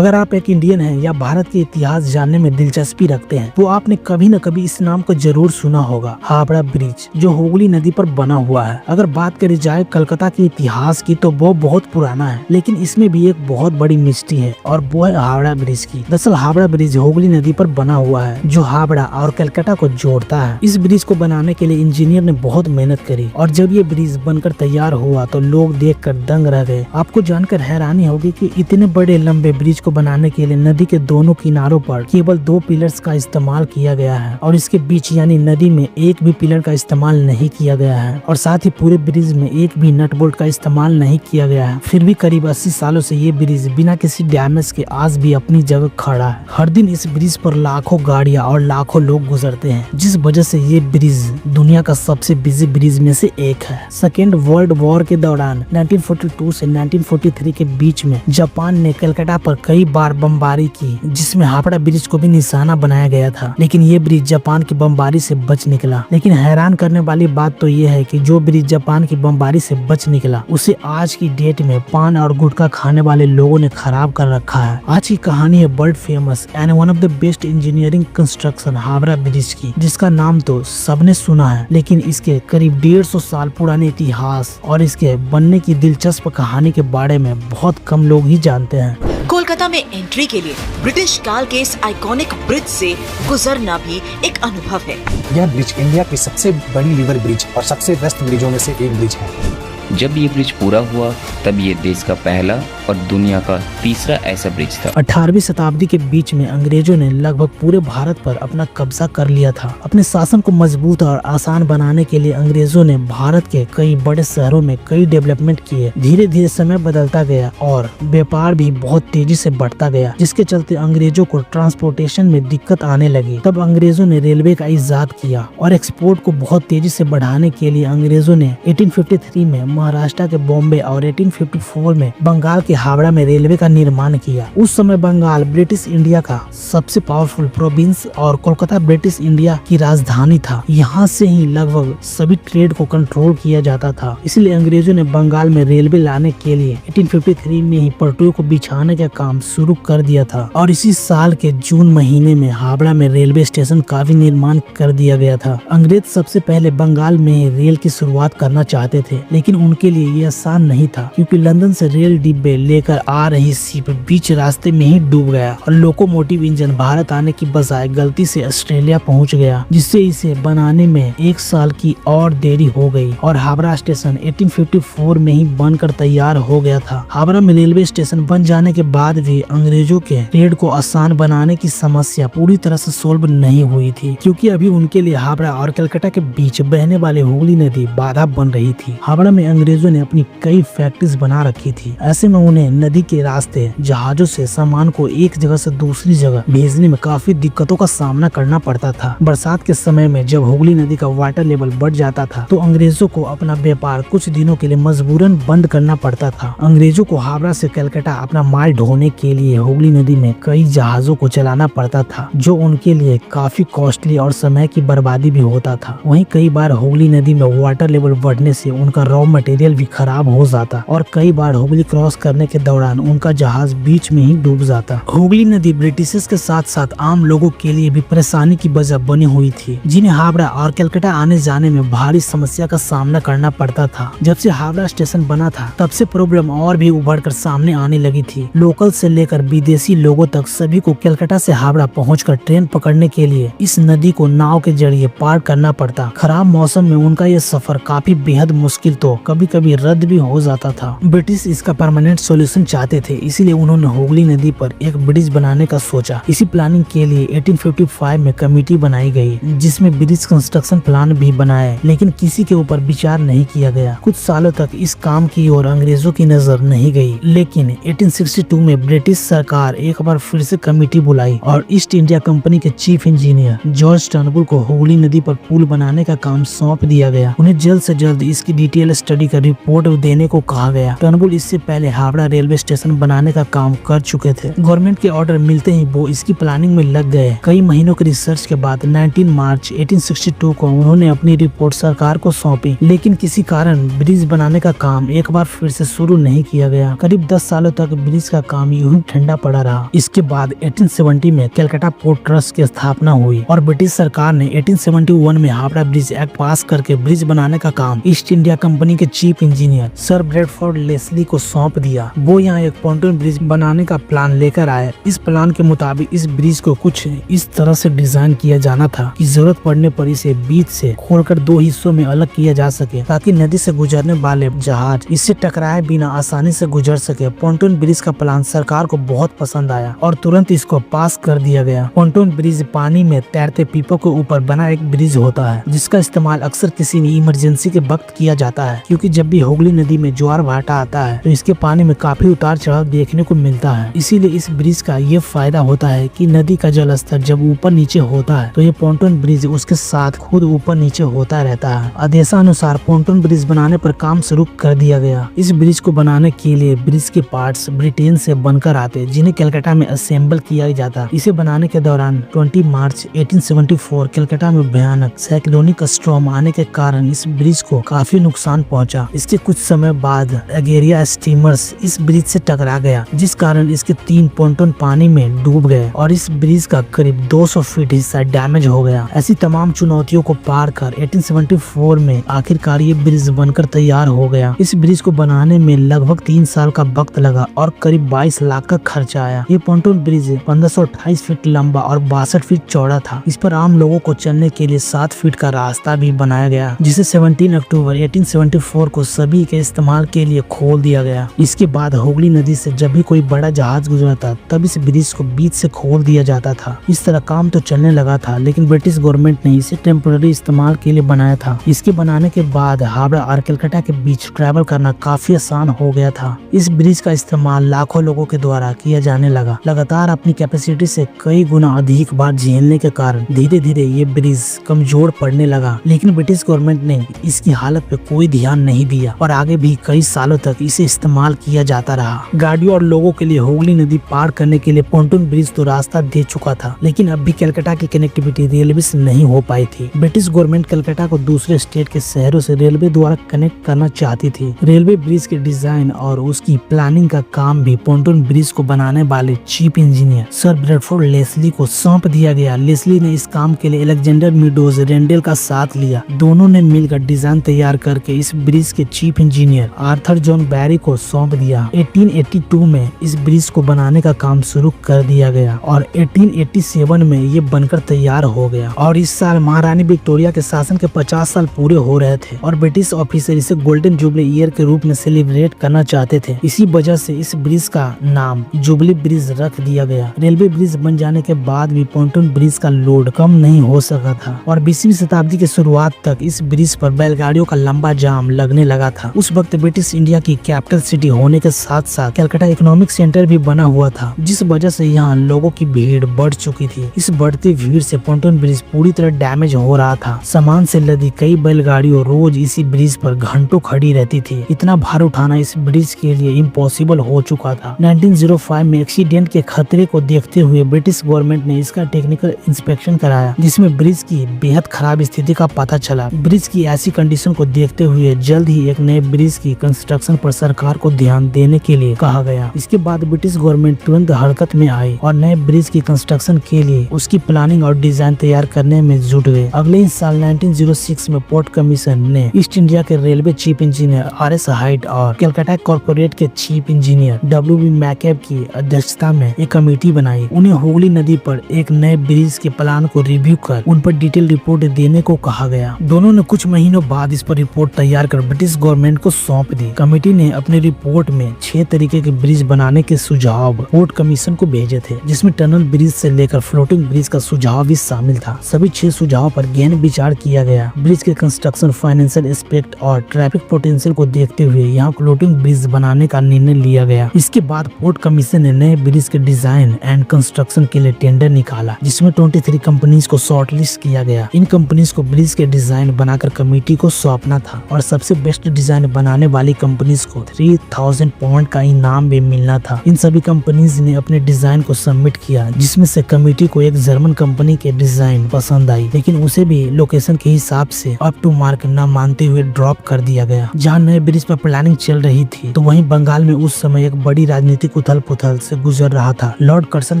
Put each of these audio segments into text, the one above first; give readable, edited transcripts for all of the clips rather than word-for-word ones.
अगर आप एक इंडियन हैं या भारत के इतिहास जानने में दिलचस्पी रखते हैं तो आपने कभी न कभी इस नाम को जरूर सुना होगा, हावड़ा ब्रिज, जो हुगली नदी पर बना हुआ है। अगर बात करी जाए कलकत्ता के इतिहास की तो वो बहुत पुराना है, लेकिन इसमें भी एक बहुत बड़ी मिस्ट्री है और वो है हावड़ा ब्रिज की। दरअसल हावड़ा ब्रिज हुगली नदी पर बना हुआ है जो हावड़ा और कलकत्ता को जोड़ता है। इस ब्रिज को बनाने के लिए इंजीनियर ने बहुत मेहनत करी और जब ये ब्रिज बनकर तैयार हुआ तो लोग देखकर दंग रह गए। आपको जानकर हैरानी होगी कि इतने बड़े लंबे ब्रिज को बनाने के लिए नदी के दोनों किनारों पर केवल 2 पिलर्स का इस्तेमाल किया गया है और इसके बीच यानी नदी में एक भी पिलर का इस्तेमाल नहीं किया गया है और साथ ही पूरे ब्रिज में एक भी नट बोल्ट का इस्तेमाल नहीं किया गया है। फिर भी करीब 80 सालों से ये ब्रिज बिना किसी डैमेज के आज भी अपनी जगह खड़ा है। हर दिन इस ब्रिज पर लाखों गाड़ियां और लाखों लोग गुजरते हैं, जिस वजह से ये ब्रिज दुनिया का सबसे बिजी ब्रिज में से एक है। सेकेंड वर्ल्ड वॉर के दौरान 1942 से 1943 के बीच में जापान ने कलकत्ता पर कई बार बमबारी की, जिसमें हावड़ा ब्रिज को भी निशाना बनाया गया था, लेकिन ये ब्रिज जापान की बमबारी से बच निकला। लेकिन हैरान करने वाली बात तो ये है कि जो ब्रिज जापान की बमबारी से बच निकला उसे आज की डेट में पान और गुटखा खाने वाले लोगों ने खराब कर रखा है। आज की कहानी है world famous and one of the best engineering construction Howrah bridge की, जिसका नाम तो सबने सुना है, लेकिन इसके करीब 150 साल पुराने इतिहास और इसके बनने की दिलचस्प कहानी के बारे में बहुत कम लोग ही जानते हैं। कोलकाता में एंट्री के लिए ब्रिटिश काल के इस आइकॉनिक ब्रिज से गुजरना भी एक अनुभव है। यह ब्रिज इंडिया की सबसे बड़ी रिवर ब्रिज और सबसे व्यस्त ब्रिजों में से एक ब्रिज है। जब ये ब्रिज पूरा हुआ तब ये देश का पहला और दुनिया का तीसरा ऐसा ब्रिज था। 18वीं शताब्दी के बीच में अंग्रेजों ने लगभग पूरे भारत पर अपना कब्जा कर लिया था। अपने शासन को मजबूत और आसान बनाने के लिए अंग्रेजों ने भारत के कई बड़े शहरों में कई डेवलपमेंट किए। धीरे धीरे समय बदलता गया और व्यापार भी बहुत तेजी से बढ़ता गया, जिसके चलते अंग्रेजों को ट्रांसपोर्टेशन में दिक्कत आने लगी। तब अंग्रेजों ने रेलवे का इजाद किया और एक्सपोर्ट को बहुत तेजी से बढ़ाने के लिए अंग्रेजों ने 1853 में महाराष्ट्र के बॉम्बे और 1854 में बंगाल के हावड़ा में रेलवे का निर्माण किया। उस समय बंगाल ब्रिटिश इंडिया का सबसे पावरफुल प्रोविंस और कोलकाता ब्रिटिश इंडिया की राजधानी था। यहाँ से ही लगभग सभी ट्रेड को कंट्रोल किया जाता था। इसलिए अंग्रेजों ने बंगाल में रेलवे लाने के लिए 1853 में ही पटरियों को बिछाने का काम शुरू कर दिया था और इसी साल के जून महीने में हावड़ा में रेलवे स्टेशन का भी निर्माण कर दिया गया था। अंग्रेज सबसे पहले बंगाल में ही रेल की शुरुआत करना चाहते थे, लेकिन उनके लिए ये आसान नहीं था, क्योंकि लंदन से रेल डिब्बे लेकर आ रही शिप बीच रास्ते में ही डूब गया और लोकोमोटिव इंजन भारत आने की बजाय गलती से ऑस्ट्रेलिया पहुंच गया, जिससे इसे बनाने में 1 साल की और देरी हो गई और हावड़ा स्टेशन 1854 में ही बनकर तैयार हो गया था। हावड़ा में रेलवे स्टेशन बन जाने के बाद भी अंग्रेजों के ट्रेड को आसान बनाने की समस्या पूरी तरह से सोल्व नहीं हुई थी, क्योंकि अभी उनके लिए हावड़ा और कलकत्ता के बीच बहने वाली हुगली नदी बाधा बन रही थी। हावड़ा में अंग्रेजों ने अपनी कई फैक्ट्रीज बना रखी थी। ऐसे में उन्हें नदी के रास्ते जहाजों से सामान को एक जगह से दूसरी जगह भेजने में काफी दिक्कतों का सामना करना पड़ता था। बरसात के समय में जब हुगली नदी का वाटर लेवल बढ़ जाता था तो अंग्रेजों को अपना व्यापार कुछ दिनों के लिए मजबूरन बंद करना पड़ता था। अंग्रेजों को हावड़ा से कलकत्ता अपना माल ढोने के लिए हुगली नदी में कई जहाजों को चलाना पड़ता था, जो उनके लिए काफी कॉस्टली और समय की बर्बादी भी होता था। वहीं कई बार हुगली नदी में वाटर लेवल बढ़ने से उनका रॉ मटेरियल भी खराब हो जाता और कई बार हुगली क्रॉस करने के दौरान उनका जहाज बीच में ही डूब जाता। हुगली नदी ब्रिटिशर्स के साथ साथ आम लोगों के लिए भी परेशानी की वजह बनी हुई थी, जिन्हें हावड़ा और कलकत्ता आने जाने में भारी समस्या का सामना करना पड़ता था। जब से हावड़ा स्टेशन बना था तब से प्रॉब्लम और भी उभर कर सामने आने लगी थी। लोकल से लेकर विदेशी लोगों तक सभी को कलकत्ता से हावड़ा पहुंचकर ट्रेन पकड़ने के लिए इस नदी को नाव के जरिए पार करना पड़ता। खराब मौसम में उनका ये सफर काफी बेहद मुश्किल तो कभी कभी रद्द भी हो जाता था। ब्रिटिश इसका परमानेंट सॉल्यूशन चाहते थे, इसीलिए उन्होंने हुगली नदी पर एक ब्रिज बनाने का सोचा। इसी प्लानिंग के लिए 1855 में कमेटी बनाई गई, जिसमें ब्रिज कंस्ट्रक्शन प्लान भी बनाए, लेकिन किसी के ऊपर विचार नहीं किया गया। कुछ सालों तक इस काम की ओर अंग्रेजों की नजर नहीं गई, लेकिन 1862 में ब्रिटिश सरकार एक बार फिर से कमेटी बुलाई और ईस्ट इंडिया कंपनी के चीफ इंजीनियर जॉर्ज टर्नबुल को हुगली नदी पर पुल बनाने का काम सौंप दिया गया। उन्हें जल्द से जल्द इसकी डिटेल स्टडी स्टडी कर रिपोर्ट देने को कहा गया। टर्नबुल इससे पहले हावड़ा रेलवे स्टेशन बनाने का काम कर चुके थे। गवर्नमेंट के ऑर्डर मिलते ही वो इसकी प्लानिंग में लग गए। कई महीनों के रिसर्च के बाद 19 मार्च 1862 को उन्होंने अपनी रिपोर्ट सरकार को सौंपी, लेकिन किसी कारण ब्रिज बनाने का काम एक बार फिर से शुरू नहीं किया गया। करीब 10 सालों तक ब्रिज का काम यूं ही ठंडा पड़ा रहा। इसके बाद 1870 में कलकत्ता पोर्ट ट्रस्ट की स्थापना हुई और ब्रिटिश सरकार ने 1871 में हावड़ा ब्रिज एक्ट पास करके ब्रिज बनाने का काम ईस्ट इंडिया कंपनी के chief engineer sir Bradford Leslie को सौंप दिया। वो यहाँ एक पॉन्टून ब्रिज बनाने का प्लान लेकर आए। इस प्लान के मुताबिक इस ब्रिज को कुछ इस तरह से डिजाइन किया जाना था कि जरूरत पड़ने पर इसे बीच से खोलकर 2 हिस्सों में अलग किया जा सके, ताकि नदी से गुजरने वाले जहाज इससे टकराए बिना आसानी से गुजर सके। पॉन्टून ब्रिज का प्लान सरकार को बहुत पसंद आया और तुरंत इसको पास कर दिया गया। पॉन्टून ब्रिज पानी में तैरते पीपों के ऊपर बना एक ब्रिज होता है, जिसका इस्तेमाल अक्सर किसी इमरजेंसी के वक्त किया जाता है, क्योंकि जब भी हुगली नदी में ज्वार भाटा आता है तो इसके पानी में काफी उतार चढ़ाव देखने को मिलता है। इसीलिए इस ब्रिज का ये फायदा होता है कि नदी का जल स्तर जब ऊपर नीचे होता है तो ये पॉन्टून ब्रिज उसके साथ खुद ऊपर नीचे होता रहता है। आदेशानुसार पॉन्टून ब्रिज बनाने पर काम शुरू कर दिया गया। इस ब्रिज को बनाने के लिए ब्रिज के पार्ट्स ब्रिटेन से बनकर आते, जिन्हें कलकत्ता में असेंबल किया जाता। इसे बनाने के दौरान 20 मार्च 1874 कलकत्ता में भयानक साइक्लोनिक स्टॉर्म आने के कारण इस ब्रिज को काफी नुकसान पहुंचा। इसके कुछ समय बाद अगेरिया स्टीमर्स इस ब्रिज से टकरा गया, जिस कारण इसके 3 पॉन्टून पानी में डूब गए और इस ब्रिज का करीब 200 फीट हिस्सा डैमेज हो गया। ऐसी तमाम चुनौतियों को पार कर 1874 में आखिरकार ये ब्रिज बनकर तैयार हो गया। इस ब्रिज को बनाने में लगभग 3 साल का वक्त लगा और करीब 22 लाख का खर्चा आया। ये पॉन्टून ब्रिज 1528 फीट लंबा और 62 फीट चौड़ा था। इस पर आम लोगों को चलने के लिए 7 फीट का रास्ता भी बनाया गया, जिसे 17 अक्टूबर 1874 को सभी के इस्तेमाल के लिए खोल दिया गया। इसके बाद हुगली नदी से जब भी कोई बड़ा जहाज गुजरता तब इस ब्रिज को बीच से खोल दिया जाता था। इस तरह काम तो चलने लगा था, लेकिन ब्रिटिश गवर्नमेंट ने इसे टेम्पररी इस्तेमाल के लिए बनाया था। इसके बनाने के बाद हावड़ा और कलकत्ता के बीच ट्रैवल करना काफी आसान हो गया था। इस ब्रिज का इस्तेमाल लाखों लोगों के द्वारा किया जाने लगा। लगातार अपनी कैपेसिटी से कई गुना अधिक बार झेलने के कारण धीरे धीरे ये ब्रिज कमजोर पड़ने लगा, लेकिन ब्रिटिश गवर्नमेंट ने इसकी हालत पे कोई ध्यान नहीं दिया और आगे भी कई सालों तक इसे इस्तेमाल किया जाता रहा। गाड़ियों और लोगों के लिए हुगली नदी पार करने के लिए पॉन्टून ब्रिज तो रास्ता दे चुका था, लेकिन अब भी कलकत्ता की कनेक्टिविटी रेलवे से नहीं हो पाई थी। ब्रिटिश गवर्नमेंट कलकत्ता को दूसरे स्टेट के शहरों से रेलवे द्वारा कनेक्ट करना चाहती थी। रेलवे ब्रिज के डिजाइन और उसकी प्लानिंग का काम भी पॉन्टून ब्रिज को बनाने वाले chief engineer sir Bradford Leslie को सौंप दिया गया। लेस्ली ने इस काम के लिए अलेक्जेंडर मीडोज रेंडेल का साथ लिया। दोनों ने मिलकर डिजाइन तैयार करके इस ब्रिज के चीफ इंजीनियर आर्थर जॉन बैरी को सौंप दिया। 1882 में इस ब्रिज को बनाने का काम शुरू कर दिया गया और 1887 में ये बनकर तैयार हो गया। और इस साल महारानी विक्टोरिया के शासन के 50 साल पूरे हो रहे थे और ब्रिटिश ऑफिसर इसे गोल्डन जुबली ईयर के रूप में सेलिब्रेट करना चाहते थे। इसी वजह से इस ब्रिज का नाम जुबली ब्रिज रख दिया गया। रेलवे ब्रिज बन जाने के बाद भी पॉन्टून ब्रिज का लोड कम नहीं हो सका था और 20वीं शताब्दी के शुरुआत तक इस ब्रिज पर बैलगाड़ियों का लंबा जाम लगने लगा था। उस वक्त ब्रिटिश इंडिया की कैपिटल सिटी होने के साथ साथ कलकत्ता इकोनॉमिक सेंटर भी बना हुआ था, जिस वजह से यहाँ लोगों की भीड़ बढ़ चुकी थी। इस बढ़ती भीड़ से पॉन्टून ब्रिज पूरी तरह डैमेज हो रहा था। सामान से लदी कई बैलगाड़ियों रोज इसी ब्रिज पर घंटों खड़ी रहती थी। इतना भार उठाना इस ब्रिज के लिए इम्पॉसिबल हो चुका था। 1905 में एक्सीडेंट के खतरे को देखते हुए ब्रिटिश गवर्नमेंट ने इसका टेक्निकल इंस्पेक्शन कराया, जिसमें ब्रिज की बेहद खराब स्थिति का पता चला। ब्रिज की ऐसी कंडीशन को देखते हुए जल्द ही एक नए ब्रिज की कंस्ट्रक्शन पर सरकार को ध्यान देने के लिए कहा गया। इसके बाद ब्रिटिश गवर्नमेंट तुरंत हरकत में आई और नए ब्रिज की कंस्ट्रक्शन के लिए उसकी प्लानिंग और डिजाइन तैयार करने में जुट गए। अगले ही साल 1906 में पोर्ट कमीशन ने ईस्ट इंडिया के railway chief engineer RS height और कलकत्ता कॉर्पोरेट के चीफ इंजीनियर WB मैकेब की अध्यक्षता में एक कमेटी बनाई। उन्हें हुगली नदी पर एक नए ब्रिज के प्लान को रिव्यू कर उन पर डिटेल रिपोर्ट देने को कहा गया। दोनों ने कुछ महीनों बाद इस पर रिपोर्ट तैयार कर ब्रिटिश गवर्नमेंट को सौंप दी। कमेटी ने अपनी रिपोर्ट में 6 तरीके के ब्रिज बनाने के सुझाव पोर्ट कमीशन को भेजे थे, जिसमें टनल ब्रिज से लेकर फ्लोटिंग ब्रिज का सुझाव भी शामिल था। सभी 6 सुझाव पर गहन विचार किया गया। ब्रिज के कंस्ट्रक्शन, फाइनेंशियल एस्पेक्ट और ट्रैफिक पोटेंशियल को देखते हुए यहाँ फ्लोटिंग ब्रिज बनाने का निर्णय लिया गया। इसके बाद पोर्ट कमीशन ने नए ब्रिज के डिजाइन एंड कंस्ट्रक्शन के लिए टेंडर निकाला, जिसमें 23 कंपनीज को शॉर्टलिस्ट किया गया। इन कंपनीज को ब्रिज के डिजाइन बनाकर कमेटी को सौंपना था और सबसे सबसे बेस्ट डिजाइन बनाने वाली कंपनीज को 3000 पाउंड का इनाम भी मिलना था। इन सभी कंपनीज ने अपने डिजाइन को सबमिट किया, जिसमें से कमेटी को एक जर्मन कंपनी के डिजाइन पसंद आई, लेकिन उसे भी लोकेशन के हिसाब से अप टू मार्क न मानते हुए ड्रॉप कर दिया गया। जहाँ नए ब्रिज पर प्लानिंग चल रही थी, तो वहीं बंगाल में उस समय एक बड़ी राजनीतिक उथल पुथल से गुजर रहा था। लॉर्ड कर्सन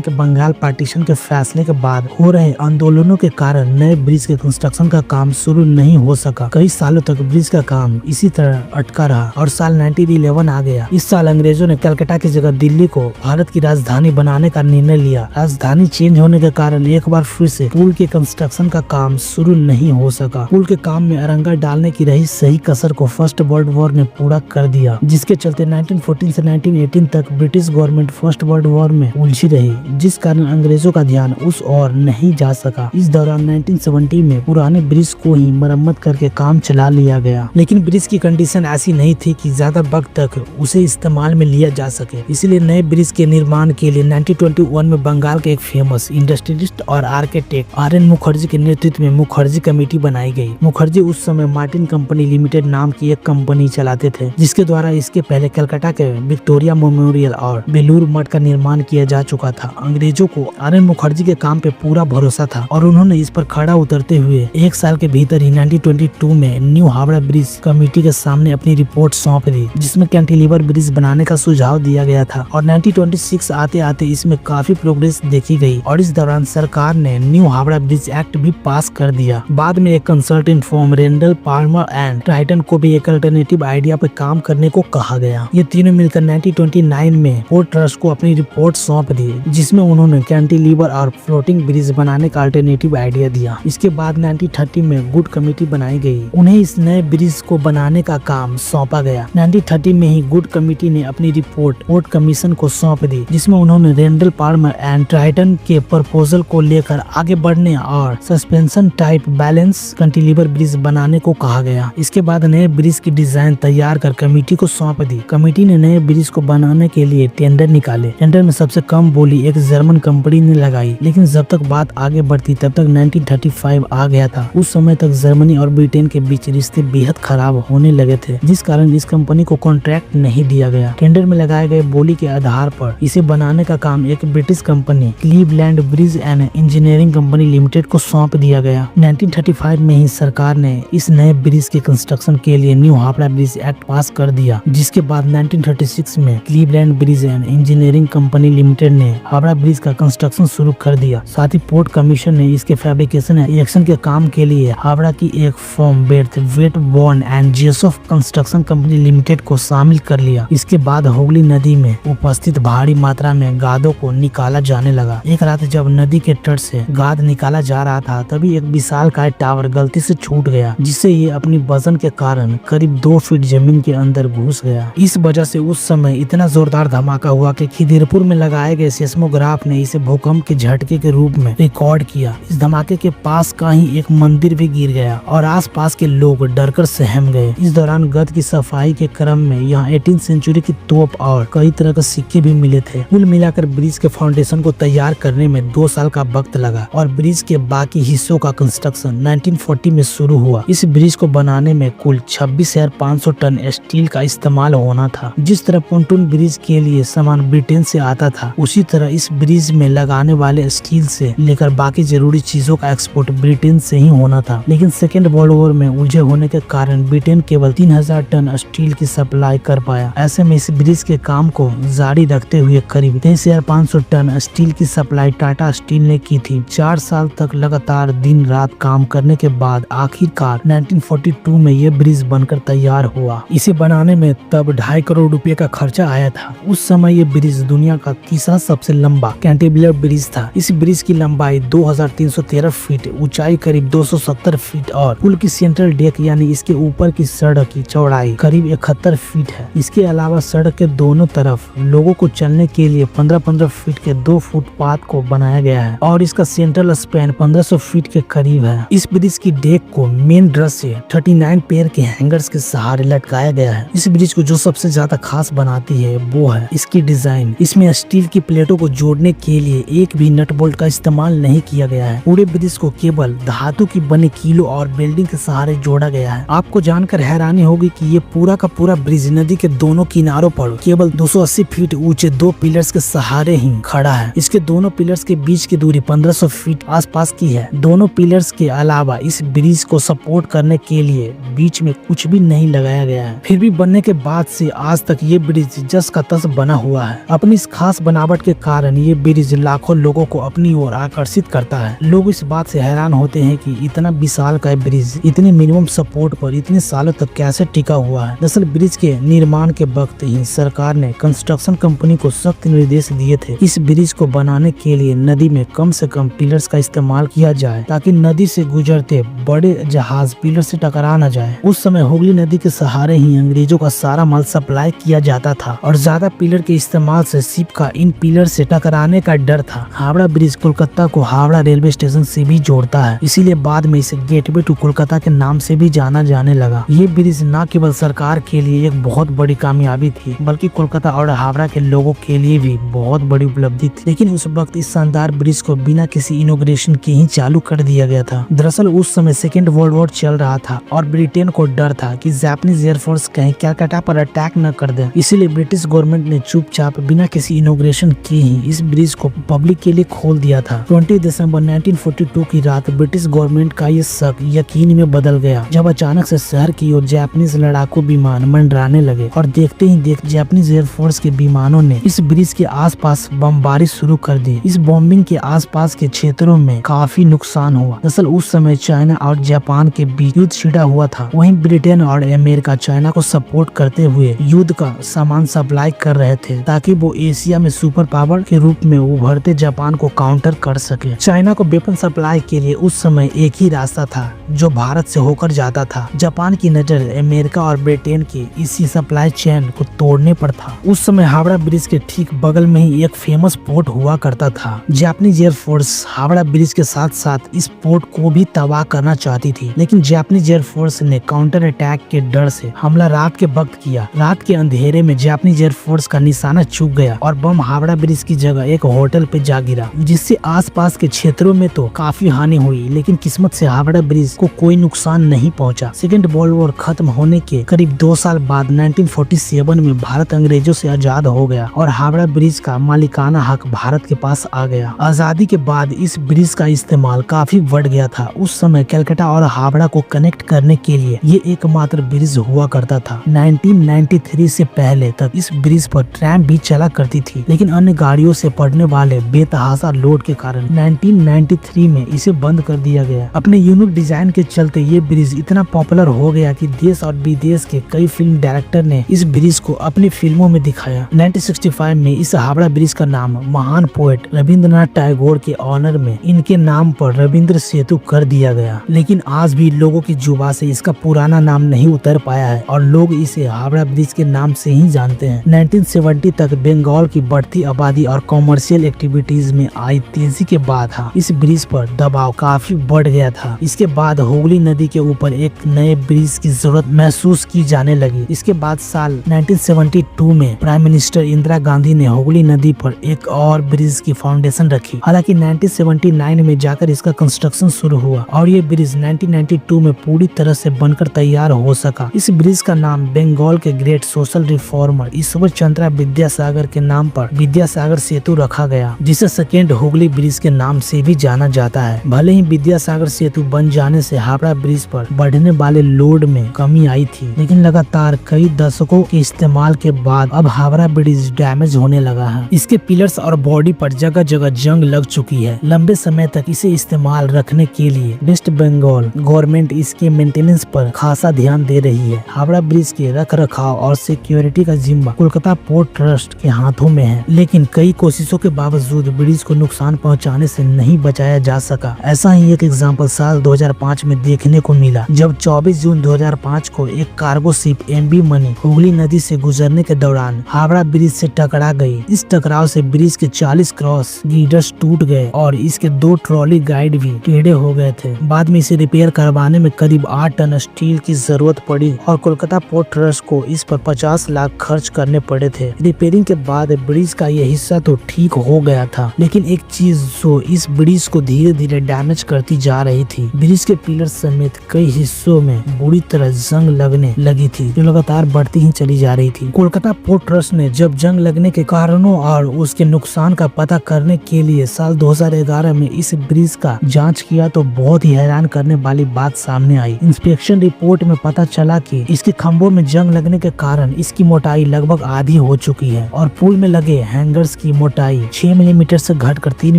के बंगाल पार्टीशन के फैसले के बाद हो रहे आंदोलनों के कारण नए ब्रिज के कंस्ट्रक्शन का काम शुरू नहीं हो सका। कई सालों तक ब्रिज का काम इसी तरह अटका रहा और साल 1911 आ गया। इस साल अंग्रेजों ने कलकत्ता की जगह दिल्ली को भारत की राजधानी बनाने का निर्णय लिया। राजधानी चेंज होने के कारण एक बार फिर से पुल के कंस्ट्रक्शन का काम शुरू नहीं हो सका। पुल के काम में अरंगा डालने की रही सही कसर को फर्स्ट वर्ल्ड वॉर ने पूरा कर दिया, जिसके चलते 1914 से 1918 तक British government first world war में उलझी रही, जिस कारण अंग्रेजों का ध्यान उस ओर नहीं जा सका। इस दौरान 1970 में पुराने ब्रिज को ही मरम्मत करके काम चला लिया गया, लेकिन ब्रिज की कंडीशन ऐसी नहीं थी कि ज्यादा वक्त तक उसे इस्तेमाल में लिया जा सके। इसलिए नए ब्रिज के निर्माण के लिए 1921 में बंगाल के एक फेमस इंडस्ट्रियलिस्ट और आर्किटेक्ट RN मुखर्जी के नेतृत्व में मुखर्जी कमेटी बनाई गई। मुखर्जी उस समय मार्टिन कंपनी लिमिटेड नाम की एक कंपनी चलाते थे, जिसके द्वारा इसके पहले कलकत्ता के विक्टोरिया मेमोरियल और बेलूर मठ का निर्माण किया जा चुका था। अंग्रेजों को RN मुखर्जी के काम पे पूरा भरोसा था और उन्होंने इस पर खड़ा उतरते हुए एक साल के भीतर ही 1922 में न्यू हावड़ा ब्रिज कमेटी के सामने अपनी रिपोर्ट सौंप दी, जिसमें कैंटिलीवर ब्रिज बनाने का सुझाव दिया गया था। और 1926 आते आते इसमें काफी प्रोग्रेस देखी गई और इस दौरान सरकार ने न्यू हावड़ा ब्रिज एक्ट भी पास कर दिया। बाद में एक consultant firm Rendel Palmer and Tritton को भी एक अल्टरनेटिव आइडिया पर काम करने को कहा गया। ये तीनों मिलकर 1929 में पोर्ट ट्रस्ट को अपनी रिपोर्ट सौंप दी, जिसमें उन्होंने कैंटिलीवर और फ्लोटिंग ब्रिज बनाने का अल्टरनेटिव आइडिया दिया। इसके बाद 1930 में गुड कमेटी बनाई गई, उन्हें इस नए ब्रिज को बनाने का काम सौंपा गया। 1930 में ही गुड कमेटी ने अपनी रिपोर्ट पोर्ट कमीशन को सौंप दी, जिसमें उन्होंने रेंडल पाल्मर एंड ट्राइटन के प्रपोजल को लेकर आगे बढ़ने और suspension type balance cantilever bridge बनाने को कहा गया। इसके बाद नए ब्रिज की डिजाइन तैयार कर कमेटी को सौंप दी। कमेटी ने नए ब्रिज को बनाने के लिए टेंडर निकाले। टेंडर में सबसे कम बोली एक जर्मन कंपनी ने लगाई, लेकिन जब तक बात आगे बढ़ती तब तक 1935 आ गया था। उस समय तक जर्मनी और ब्रिटेन के बीच रिश्ते बेहद खराब होने लगे थे, जिस कारण इस कंपनी को कॉन्ट्रैक्ट नहीं दिया गया। टेंडर में लगाए गए बोली के आधार पर इसे बनाने का काम एक British company Cleveland bridge and engineering company limited को सौंप दिया गया। 1935 में ही सरकार ने इस नए ब्रिज के कंस्ट्रक्शन के लिए न्यू हावड़ा ब्रिज एक्ट पास कर दिया, जिसके बाद 1936 में Cleveland bridge and engineering company limited ने हावड़ा ब्रिज का कंस्ट्रक्शन शुरू कर दिया। साथ ही पोर्ट कमीशन ने इसके फैब्रिकेशन एंड इरेक्शन के काम के लिए हावड़ा की एक firm बेर्थ wait born and जेसोफ construction company limited को शामिल कर लिया। इसके बाद हुगली नदी में उपस्थित भारी मात्रा में गादों को निकाला जाने लगा। एक रात जब नदी के तट से गाद निकाला जा रहा था, तभी एक विशालकाय टावर गलती से छूट गया, जिससे ये अपनी वजन के कारण करीब 2 फीट जमीन के अंदर घुस गया। इस वजह से उस समय इतना जोरदार धमाका हुआ कि खिदिरपुर में लगाए गए सेस्मोग्राफ ने इसे भूकंप के झटके के रूप में रिकॉर्ड किया। इस धमाके के पास का ही एक मंदिर भी गिर गया और आसपास के लोग डरकर सहम गए। इस दौरान गद की सफाई के क्रम में यहाँ 18वीं सेंचुरी की तोप और कई तरह के सिक्के भी मिले थे। कुल मिलाकर ब्रिज के फाउंडेशन को तैयार करने में 2 साल का वक्त लगा और ब्रिज के बाकी हिस्सों का कंस्ट्रक्शन 1940 में शुरू हुआ। इस ब्रिज को बनाने में कुल 26,500 टन स्टील का इस्तेमाल होना था। जिस तरह पोंटून ब्रिज के लिए सामान ब्रिटेन से आता था, उसी तरह इस ब्रिज में लगाने वाले स्टील से लेकर बाकी जरूरी चीजों का एक्सपोर्ट ब्रिटेन से ही होना था। लेकिन सेकेंड वर्ल्ड वॉर में उलझे होने के कारण ब्रिटेन केवल 3,000 टन स्टील की सप्लाई कर पाया। ऐसे में इस ब्रिज के काम को जारी रखते हुए करीब 23,500 टन स्टील की सप्लाई टाटा स्टील ने की थी। 4 साल तक लगातार दिन रात काम करने के बाद आखिरकार 1942 में ये ब्रिज बनकर तैयार हुआ। इसे बनाने में तब 2.5 करोड़ रुपए का खर्चा आया था। उस समय ये ब्रिज दुनिया का तीसरा सबसे लंबा कैंटिलीवर ब्रिज था। इस ब्रिज की लंबाई 2313 फीट, ऊंचाई करीब 270 फीट और पुल की सेंट्रल डेक यानी इसके ऊपर की सड़क की चौड़ाई करीब 71 फीट है। इसके अलावा सड़क के दोनों तरफ लोगों को चलने के लिए 15-15 फीट के 2 फुटपाथ को बनाया गया है और इसका सेंट्रल स्पैन 1500 फीट के करीब है। इस ब्रिज की डेक को मेन ड्रस से 39 पेयर के हैंगर्स के सहारे लटकाया गया है। इस ब्रिज को जो सबसे ज्यादा खास बनाती है वो है इसकी डिजाइन। इसमें स्टील की प्लेटों को जोड़ने के लिए एक भी नट बोल्ट का इस्तेमाल नहीं किया गया है। पूरे ब्रिज को केवल धातु की बने कीलों और वेल्डिंग के सहारे जोड़ा गया है। आपको जान जानकर हैरानी होगी कि ये पूरा का पूरा ब्रिज नदी के दोनों किनारों पर केवल 280 फीट ऊंचे 2 पिलर्स के सहारे ही खड़ा है। इसके दोनों पिलर्स के बीच की दूरी 1500 फीट आसपास की है। दोनों पिलर्स के अलावा इस ब्रिज को सपोर्ट करने के लिए बीच में कुछ भी नहीं लगाया गया है। फिर भी बनने के बाद से आज तक ये ब्रिज जस का तस बना हुआ है। अपनी इस खास बनावट के कारण ये ब्रिज लाखों लोगों को अपनी ओर आकर्षित करता है। लोग इस बात से हैरान होते हैं कि इतना विशाल का ब्रिज इतने मिनिमम सपोर्ट पर इतने सालों तक कैसे टिका हुआ है। दरअसल ब्रिज के निर्माण के वक्त ही सरकार ने कंस्ट्रक्शन कंपनी को सख्त निर्देश दिए थे। इस ब्रिज को बनाने के लिए नदी में कम से कम पिलर्स का इस्तेमाल किया जाए ताकि नदी से गुजरते बड़े जहाज पिलर से टकरा न जाए। उस समय हुगली नदी के सहारे ही अंग्रेजों का सारा माल सप्लाई किया जाता था और ज्यादा पिलर के इस्तेमाल से शिप का इन पिलर से टकराने का डर था। हावड़ा ब्रिज कोलकाता को हावड़ा रेलवे स्टेशन से भी जोड़ता है, इसीलिए बाद में इसे गेटवे टू कोलकाता के नाम से भी जाना जाने लगा। ये ब्रिज न केवल सरकार के लिए एक बहुत बड़ी कामयाबी थी बल्कि कोलकाता और हावड़ा के लोगों के लिए भी बहुत बड़ी उपलब्धि थी। लेकिन उस वक्त इस शानदार ब्रिज को बिना किसी इनोग्रेशन के ही चालू कर दिया गया था। दरअसल उस समय सेकेंड वर्ल्ड वॉर चल रहा था और ब्रिटेन को डर था कि जापानीज एयरफोर्स कहीं कलकत्ता पर अटैक न कर दे। इसीलिए ब्रिटिश गवर्नमेंट ने चुपचाप बिना किसी इनोग्रेशन के ही इस ब्रिज को पब्लिक के लिए खोल दिया था। 20 दिसंबर 1942 की रात ब्रिटिश गवर्नमेंट का ये शक यकीन में बदल गया जब अचानक से शहर की ओर जापानीज लड़ाकू विमान मंडराने लगे और देखते ही देख जापानीज एयरफोर्स के विमानों ने इस ब्रिज के आसपास बमबारी शुरू कर दी। इस बॉम्बिंग के आसपास के क्षेत्रों में काफी नुकसान हुआ। दरअसल उस समय चाइना और जापान के बीच युद्ध छिड़ा हुआ था। वहीं ब्रिटेन और अमेरिका चाइना को सपोर्ट करते हुए युद्ध का सामान सप्लाई कर रहे थे ताकि वो एशिया में सुपर पावर के रूप में उभरते जापान को काउंटर कर सके। चाइना को वेपन सप्लाई के लिए उस समय एक ही रास्ता था जो भारत से होकर जाता था। जापान की नजर अमेरिका और ब्रिटेन के इसी सप्लाई चेन को तोड़ने पर था। उस समय हावड़ा ब्रिज के ठीक बगल में ही एक फेमस पोर्ट हुआ करता था। जापानीज एयरफोर्स हावड़ा ब्रिज के साथ साथ इस पोर्ट को भी तबाह करना चाहती थी, लेकिन जापानीज एयरफोर्स ने काउंटर अटैक के डर से हमला रात के वक्त किया। रात के अंधेरे में जापानीज एयरफोर्स का निशाना चूक गया और बम हावड़ा ब्रिज की जगह एक होटल पे जा गिरा, जिससे आसपास के क्षेत्रों में तो काफी हानि हुई, लेकिन किस्मत से हावड़ा ब्रिज को कोई नुकसान नहीं पहुंचा। सेकेंड वर्ल्ड वॉर खत्म होने के करीब 2 साल बाद 1947 में भारत अंग्रेजों से आजाद हो गया और हावड़ा ब्रिज का मालिकाना हक भारत के पास आ गया। आजादी के बाद इस ब्रिज का इस्तेमाल काफी बढ़ गया था। उस समय कलकत्ता और हावड़ा को कनेक्ट करने के लिए ये एकमात्र ब्रिज हुआ करता था। 1993 से पहले तक इस ब्रिज पर ट्रैम भी चला करती थी, लेकिन अन्य गाड़ियों से पड़ने वाले बेतहाशा लोड के कारण 1993 में इसे बंद कर दिया गया। अपने यूनिक डिजाइन के चलते ये ब्रिज इतना पॉपुलर हो गया कि देश और विदेश के कई फिल्म डायरेक्टर ने इस ब्रिज को अपनी फिल्मों में दिखाया। 1965 में इस हावड़ा ब्रिज का नाम महान पोएट रविंद्रनाथ टैगोर के ऑनर में इनके नाम पर रविंद्र सेतु कर दिया गया, लेकिन आज भी लोगों की जुबान से इसका पुराना नाम नहीं उतर पाया है और लोग इसे हावड़ा ब्रिज के नाम से ही जानते हैं। 1970 तक बंगाल की बढ़ती आबादी और कॉमर्शियल एक्टिविटीज में आई तेजी के बाद इस ब्रिज पर दबाव काफी बढ़ गया था। इसके बाद हुगली नदी के ऊपर एक नए ब्रिज की जरूरत महसूस की जाने लगी। इसके बाद साल 1972 में प्राइम मिनिस्टर इंदिरा गांधी ने हुगली नदी पर एक और ब्रिज की फाउंडेशन रखी। हालांकि 1979 में जाकर इसका कंस्ट्रक्शन शुरू हुआ और ये ब्रिज 1992 में पूरी तरह से बनकर तैयार हो सका। इस ब्रिज का नाम बंगाल के great social reformer Ishwar Chandra Vidyasagar के नाम पर विद्यासागर सेतु रखा गया, जिसे सेकेंड हुगली ब्रिज के नाम से भी जाना जाता है। भले ही विद्यासागर सेतु बन जाने से हावड़ा ब्रिज पर बढ़ने वाले लोड में कमी आई थी, लेकिन लगातार कई दशकों के इस्तेमाल के बाद अब हावड़ा ब्रिज डैमेज होने लगा है। इसके पिलर्स और बॉडी पर जगह जगह जंग लग चुकी है। लंबे समय तक इसे इस्तेमाल रखने के लिए वेस्ट बंगाल गवर्नमेंट इसके मेंटेनेंस पर खासा ध्यान दे रही है। हावड़ा ब्रिज के रख रखाव और सिक्योरिटी का जिम्मा कोलकाता पोर्ट ट्रस्ट के हाथों में है, लेकिन कई कोशिशों के बावजूद ब्रिज को नुकसान पहुंचाने से नहीं बचाया जा सका। ऐसा ही एक एग्जाम्पल साल 2005 में देखने को मिला, जब 24 जून 2005 को एक cargo ship MV money Hooghly नदी से गुजरने के दौरान हावड़ा ब्रिज से टकरा गई। इस टकराव से ब्रिज के 40 क्रॉस गिर्डर्स टूट गए और इसके 2 ट्रॉली गाइड भी टेढ़े हो गए थे। बाद में इसे रिपेयर करवाने में करीब 8 टन स्टील की जरूरत पड़ी और कोलकाता पोर्ट ट्रस्ट को इस पर 50 लाख खर्च करने पड़े थे। रिपेयरिंग के बाद ब्रिज का यह हिस्सा तो ठीक हो गया था, लेकिन एक चीज जो इस ब्रिज को धीरे धीरे डैमेज करती जा रही थी, ब्रिज के पिलर समेत कई हिस्सों में बुरी तरह जंग लगने लगी थी, जो लगातार बढ़ती ही चली जा रही थी। कोलकाता पोर्ट ट्रस्ट ने जब जंग लगने के कारणों और उसके नुकसान का पता करने के लिए साल 2011 में इस ब्रिज का जांच किया तो बहुत ही हैरान करने वाली बात सामने आई। इंस्पेक्शन रिपोर्ट में पता चला कि इसके खंभों में जंग लगने के कारण इसकी मोटाई लगभग आधी हो चुकी है और पुल में लगे हैंगर्स की मोटाई 6 मिलीमीटर से घटकर 3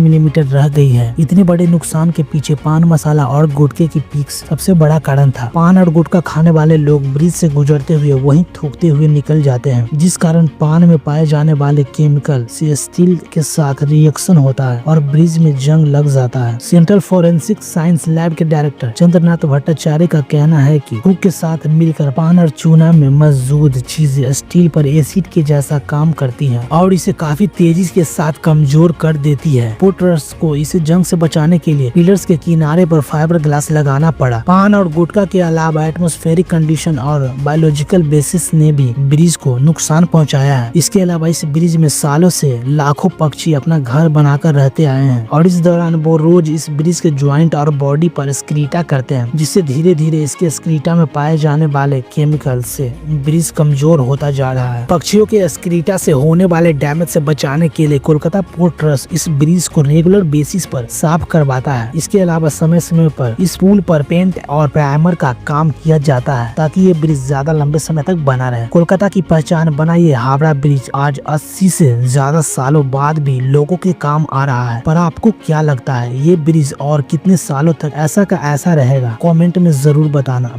मिलीमीटर रह गई है। इतने बड़े नुकसान के पीछे पान मसाला और गुटखे की पीक्स सबसे बड़ा कारण था। पान और गुटखा खाने वाले लोग ब्रिज से गुजरते हुए वहीं थूकते हुए निकल जाते हैं, जिस कारण पान में पाए जाने वाले केमिकल से स्टील के साथ रिएक्शन होता है और ब्रिज में जंग लग जाता है। सेंट्रल फोरेंसिक साइंस लैब के डायरेक्टर चंद्रनाथ भट्टाचार्य का कहना है कि थूक के साथ मिलकर पान और चूना में मौजूद चीजें स्टील पर एसिड के जैसा काम करती हैं और इसे काफी तेजी के साथ कमजोर कर देती है। पोर्ट ट्रस्ट को इसे जंग से बचाने के लिए पिलर्स के किनारे पर फाइबर ग्लास लगाना पड़ा। पान और गुटखा के अलावा एटमॉस्फेरिक कंडीशन और बायोलॉजिकल बेसिस ने भी ब्रिज को नुकसान पहुंचाया है। इसके अलावा इस ब्रिज में सालों से लाखों पक्षी अपना घर बनाकर रहते आए हैं और इस दौरान वो रोज इस ब्रिज के ज्वाइंट और बॉडी पर स्क्रीटा करते हैं, जिससे धीरे धीरे इसके स्क्रीटा में पाए जाने वाले केमिकल से ब्रिज कमजोर होता जा रहा है। पक्षियों के स्क्रीटा से होने वाले डैमेज से बचाने के लिए कोलकाता पोर्ट ट्रस्ट इस ब्रिज को रेगुलर बेसिस पर साफ करवाता है। इसके अलावा समय समय पर इस पुल पर पेंट और प्राइमर का काम किया जाता है ताकि ये ब्रिज ज्यादा लंबे समय तक बना रहे। कोलकाता की पहचान बना ये हावड़ा ब्रिज आज 80 से ज्यादा सालों बाद भी लोगों के काम आ रहा है। पर आपको क्या लगता है, ये ब्रिज और कितने सालों तक ऐसा का ऐसा रहेगा? कमेंट में जरूर बताना।